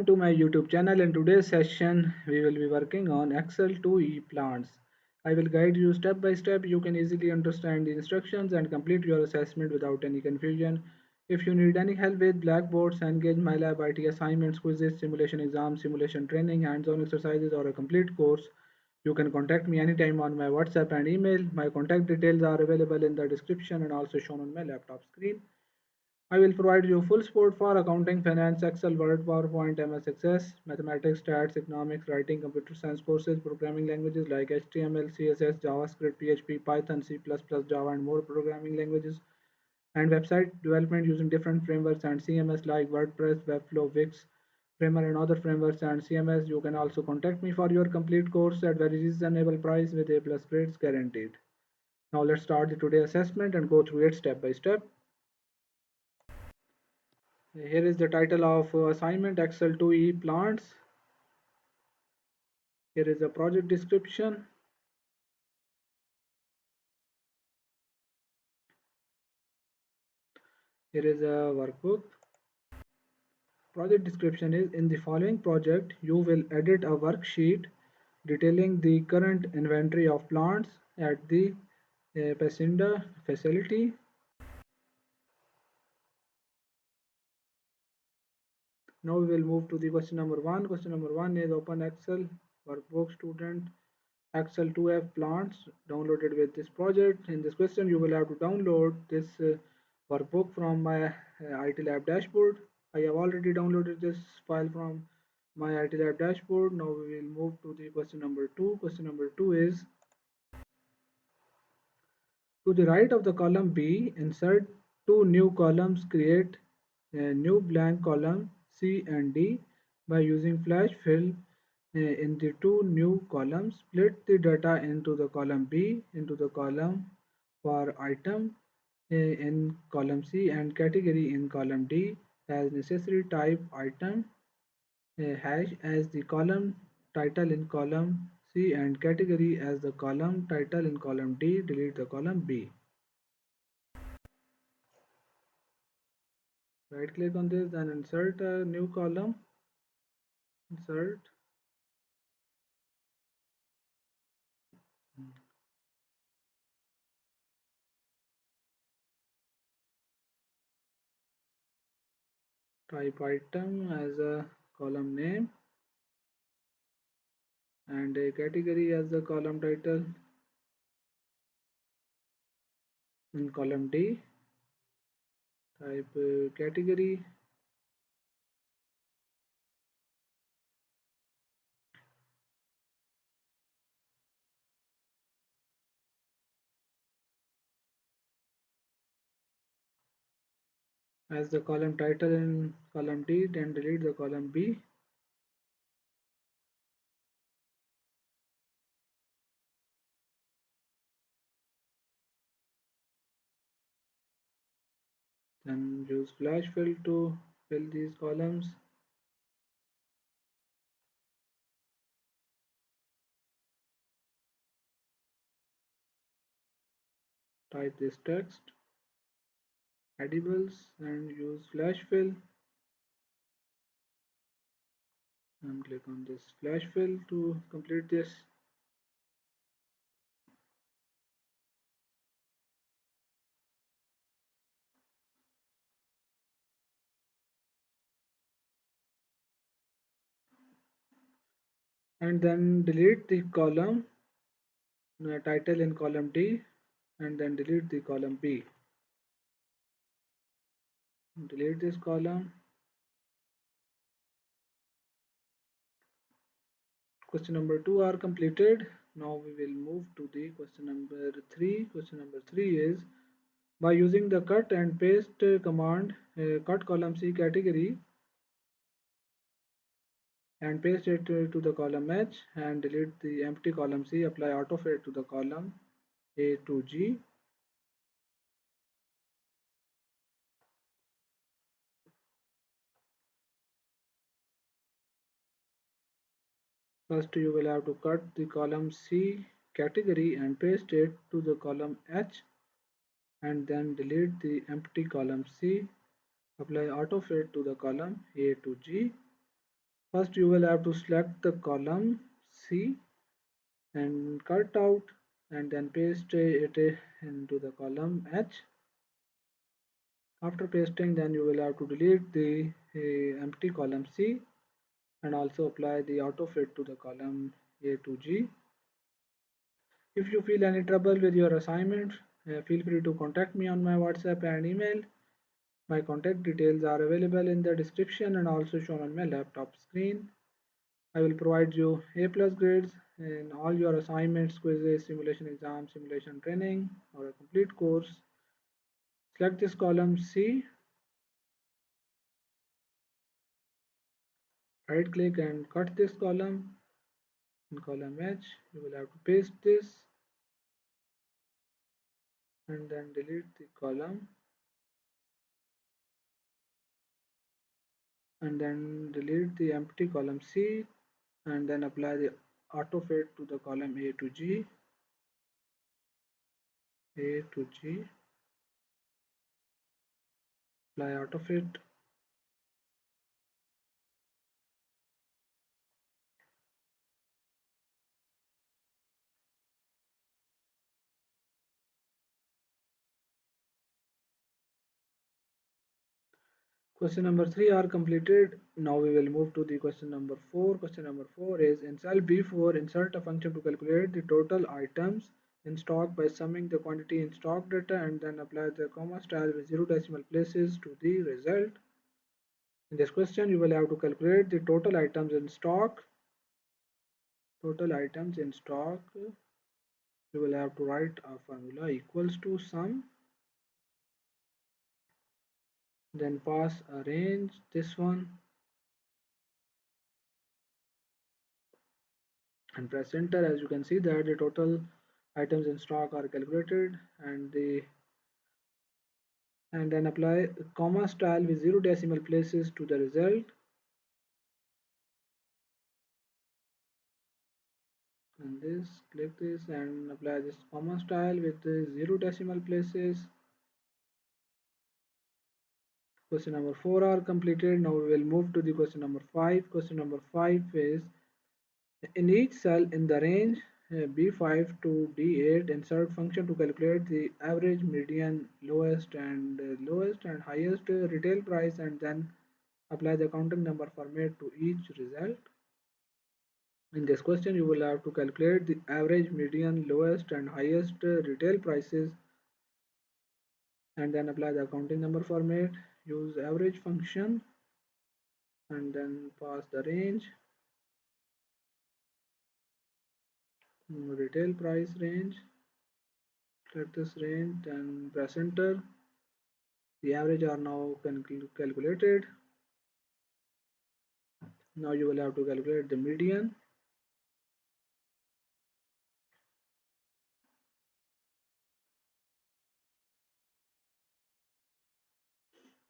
to my YouTube channel. In today's session, we will be working on Excel 2E plants. I will guide you step by step. You can easily understand the instructions and complete your assessment without any confusion. If you need any help with Blackboard, Cengage, MyLab IT assignments, quizzes, simulation exams, simulation training, hands-on exercises, or a complete course, you can contact me anytime on my WhatsApp and email. My contact details are available in the description and also shown on my laptop screen. I will provide you full support for accounting, finance, Excel, Word, PowerPoint, MS Access, mathematics, stats, economics, writing, computer science courses, programming languages like HTML, CSS, JavaScript, PHP, Python, C++, Java, and more programming languages, and website development using different frameworks and CMS like WordPress, Webflow, Wix, Framer, and other frameworks and CMS. You can also contact me for your complete course at very reasonable price with A+ grades guaranteed. Now let's start the today assessment and go through it step by step. Here is the title of assignment Excel 2E plants. Here is the project description. Here is a workbook. Project description is: in the following project, you will edit a worksheet detailing the current inventory of plants at the Pasadena facility. Now we will move to the question number 1. Question number 1 is: open Excel workbook student Excel 2F plants downloaded with this project. In this question, you will have to download this workbook from my IT Lab dashboard. I have already downloaded this file from my IT Lab dashboard. Now we will move to the question number 2. Question number 2 is: to the right of the column B, insert two new columns. Create a new blank column C and D by using flash fill in the two new columns. Split the data into the column B into the column for item in column C and category in column D as necessary. Type item hash as the column title in column C and category as the column title in column D. Delete the column B. Right click on this and insert a new column. Insert. Type item as a column name and a category as the column title in column D. Type category as the column title in column D, then delete the column B. Then use flash fill to fill these columns. Type this text edibles and use flash fill and click on this flash fill to complete this. And then delete the column title in column D and then delete the column B. Delete this column. Question number 2 are completed. Now we will move to the question number 3. Question number 3 is: by using the cut and paste command, cut column C category and paste it to the column H and delete the empty column C. Apply autofill to the column A to G. First you will have to cut the column C category and paste it to the column H and then delete the empty column C. Apply autofill to the column A to G. First, you will have to select the column C and cut out and then paste it into the column H. After pasting, then you will have to delete the empty column C and also apply the autofit to the column A to G. If you feel any trouble with your assignment, feel free to contact me on my WhatsApp and email. My contact details are available in the description and also shown on my laptop screen. I will provide you A+ grades in all your assignments, quizzes, simulation exams, simulation training, or a complete course. Select this column C, right click and cut this column. In column H, you will have to paste this and then delete the column and then delete the empty column C and then apply the autofit to the column A to G, A to G, apply autofit. Question number 3 are completed. Now we will move to the question number 4. Question number 4 is in cell B4 insert a function to calculate the total items in stock by summing the quantity in stock data and then apply the comma style with 0 decimal places to the result. In this question you will have to calculate the total items in stock. Total items in stock. You will have to write a formula equals to sum, then pass a range, this one, and press enter. As you can see that the total items in stock are calculated and then apply comma style with 0 decimal places to the result, and this click this and apply this comma style with the 0 decimal places. Question number 4 are completed. Now we will move to the question number 5. Question number 5 is in each cell in the range B5 to D8 insert function to calculate the average, median, lowest and highest retail price and then apply the counting number format to each result. In this question you will have to calculate the average, median, lowest and highest retail prices and then apply the counting number format. Use average function and then pass the range, retail price range, select this range and press enter. The average are now calculated. Now you will have to calculate the median.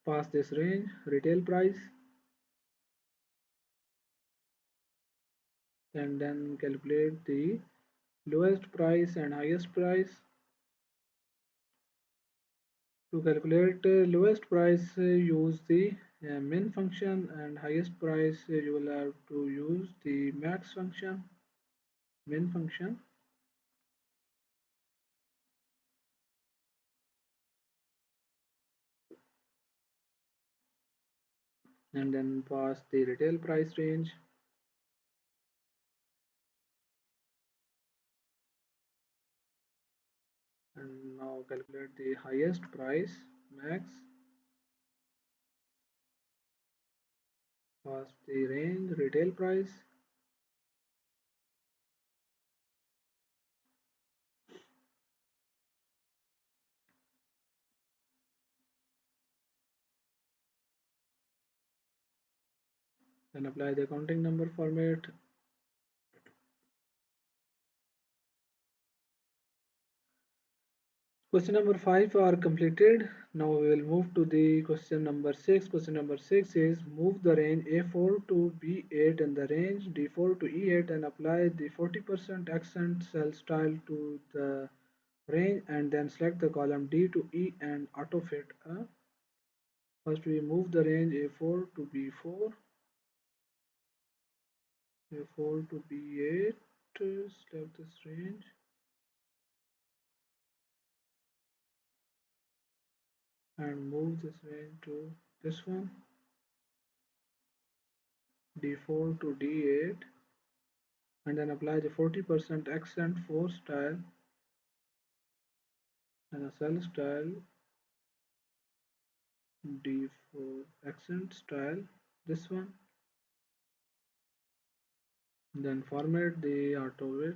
Pass this range, retail price, and then calculate the lowest price and highest price. To calculate lowest price, use the min function, and highest price you will have to use the max function, min function. And then pass the retail price range. And now calculate the highest price, max. Pass the range, retail price. Then apply the counting number format. Question number 5 are completed. Now we will move to the question number 6. Question number 6 is move the range A4 to B8 and the range D4 to E8 and apply the 40% accent cell style to the range and then select the column D to E and autofit. First we move the range A4 to B4 A4 to B8, select this range and move this range to this one, D4 to D8, and then apply the 40% accent for style and a cell style D4 accent style, this one, then format the auto width.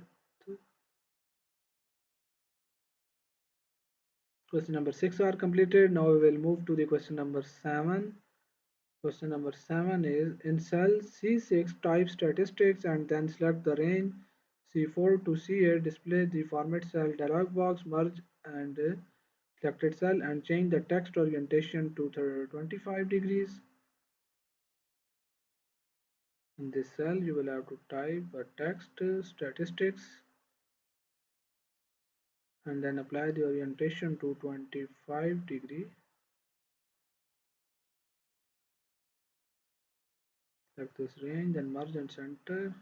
Question number 6 are completed. Now we will move to the question number 7. Question number 7 is in cell C6 type statistics and then select the range C4 to C8, display the format cell dialog box, merge and selected cell and change the text orientation to 25 degrees. In this cell you will have to type a text statistics and then apply the orientation to 25 degree. Select this range and merge and center.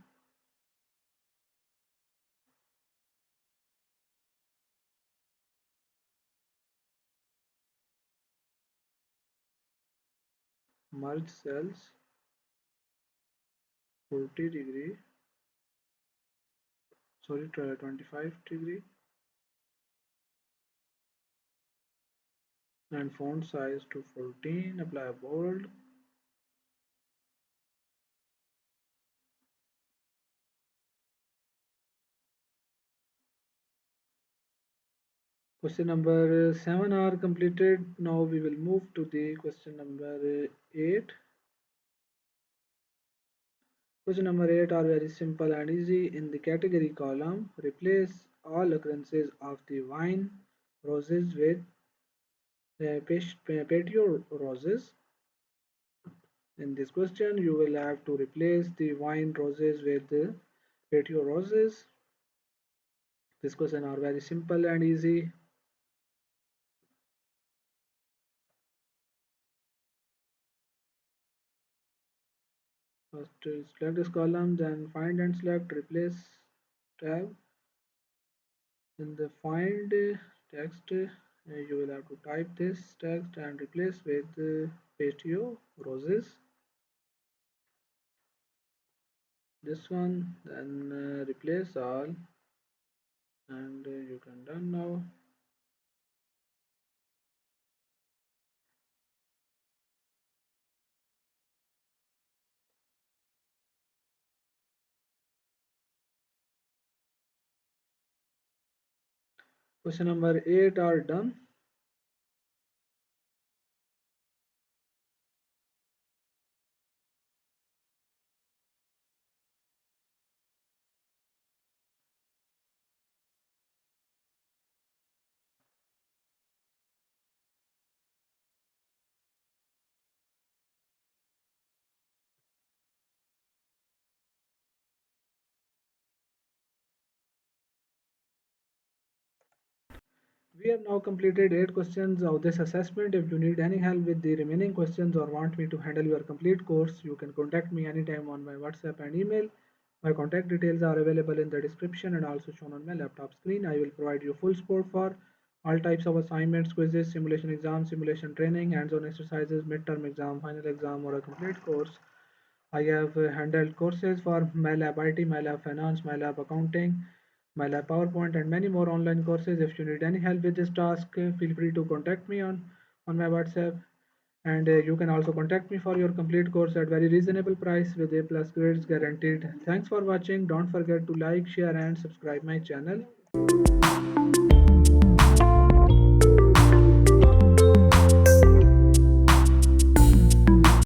Merge cells 40 degree, sorry, 25 degree, and font size to 14. Apply bold. Question number 7 are completed. Now we will move to the question number 8. Question number 8 are very simple and easy. In the category column, replace all occurrences of the wine roses with patio roses. In this question, you will have to replace the wine roses with the patio roses. This question are very simple and easy. First, select this column, then find and select replace tab. In the find text, you will have to type this text and replace with patio roses. This one, then replace all, and you can done now. Question number 8 are done. We have now completed 8 questions of this assessment. If you need any help with the remaining questions or want me to handle your complete course, you can contact me anytime on my WhatsApp and email. My contact details are available in the description and also shown on my laptop screen. I will provide you full support for all types of assignments, quizzes, simulation exams, simulation training, hands-on exercises, midterm exam, final exam, or a complete course. I have handled courses for MyLab IT, MyLab Finance, MyLab Accounting, MyLab PowerPoint, and many more online courses. If you need any help with this task, feel free to contact me on my WhatsApp. And you can also contact me for your complete course at very reasonable price with A plus grades guaranteed. Thanks for watching. Don't forget to like, share, and subscribe my channel.